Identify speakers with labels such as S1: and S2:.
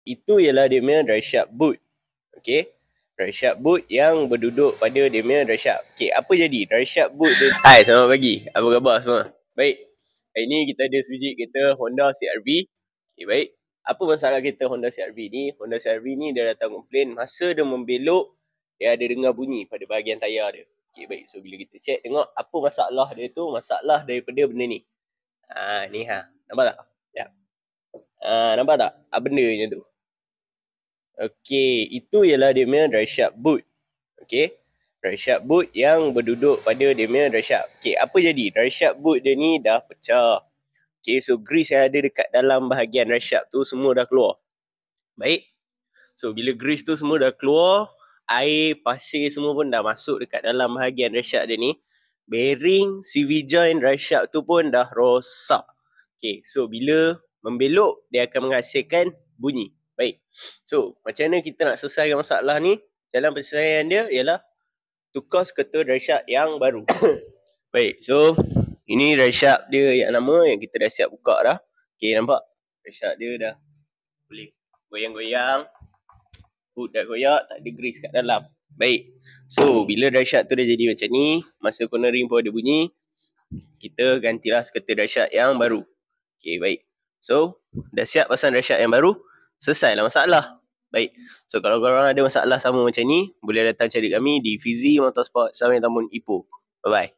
S1: Itu ialah dia punya drive shaft boot. Okey. Drive shaft boot yang berduduk pada dia punya drive shaft. Okey, apa jadi drive shaft boot dia? Hai, selamat pagi. Apa khabar semua? Baik. Hari ni kita ada sebiji kereta Honda CR-V. Okey, baik. Apa masalah kereta Honda CR-V ni? Honda CR-V ni dia datang komplain masa dia membelok, dia ada dengar bunyi pada bahagian tayar dia. Okey, baik. So bila kita check tengok apa masalah dia tu, masalah daripada benda ni. Ni nampak tak? Ya. Nampak tak? Apa benda macam tu? Okey, itu ialah dia punya drive shaft boot. Okey. Drive shaft boot yang berduduk pada dia punya drive shaft. Okey, apa jadi? Drive shaft boot dia ni dah pecah. Okey, so grease yang ada dekat dalam bahagian drive shaft tu semua dah keluar. Baik. So bila grease tu semua dah keluar, air, pasir semua pun dah masuk dekat dalam bahagian drive shaft dia ni. Bearing CV joint drive shaft tu pun dah rosak. Okey, so bila membelok dia akan menghasilkan bunyi. Baik. So, macam mana kita nak selesaikan masalah ni? Jalan penyelesaian dia ialah tukar skuter drive shaft yang baru. Baik. So, ini drive shaft dia yang lama yang kita dah siap buka dah. Okey, nampak? Drive shaft dia dah boleh goyang-goyang. Hood dah goyak, tak ada grease kat dalam. Baik. So, bila drive shaft tu dah jadi macam ni, masa cornering pun ada bunyi, kita gantilah skuter drive shaft yang baru. Okey, baik. So, dah siap pasang drive shaft yang baru, selesailah masalah. Baik. So, kalau korang ada masalah sama macam ni, boleh datang cari kami di Fizi Motorsport Sarawak Tamun Ipoh. Bye-bye.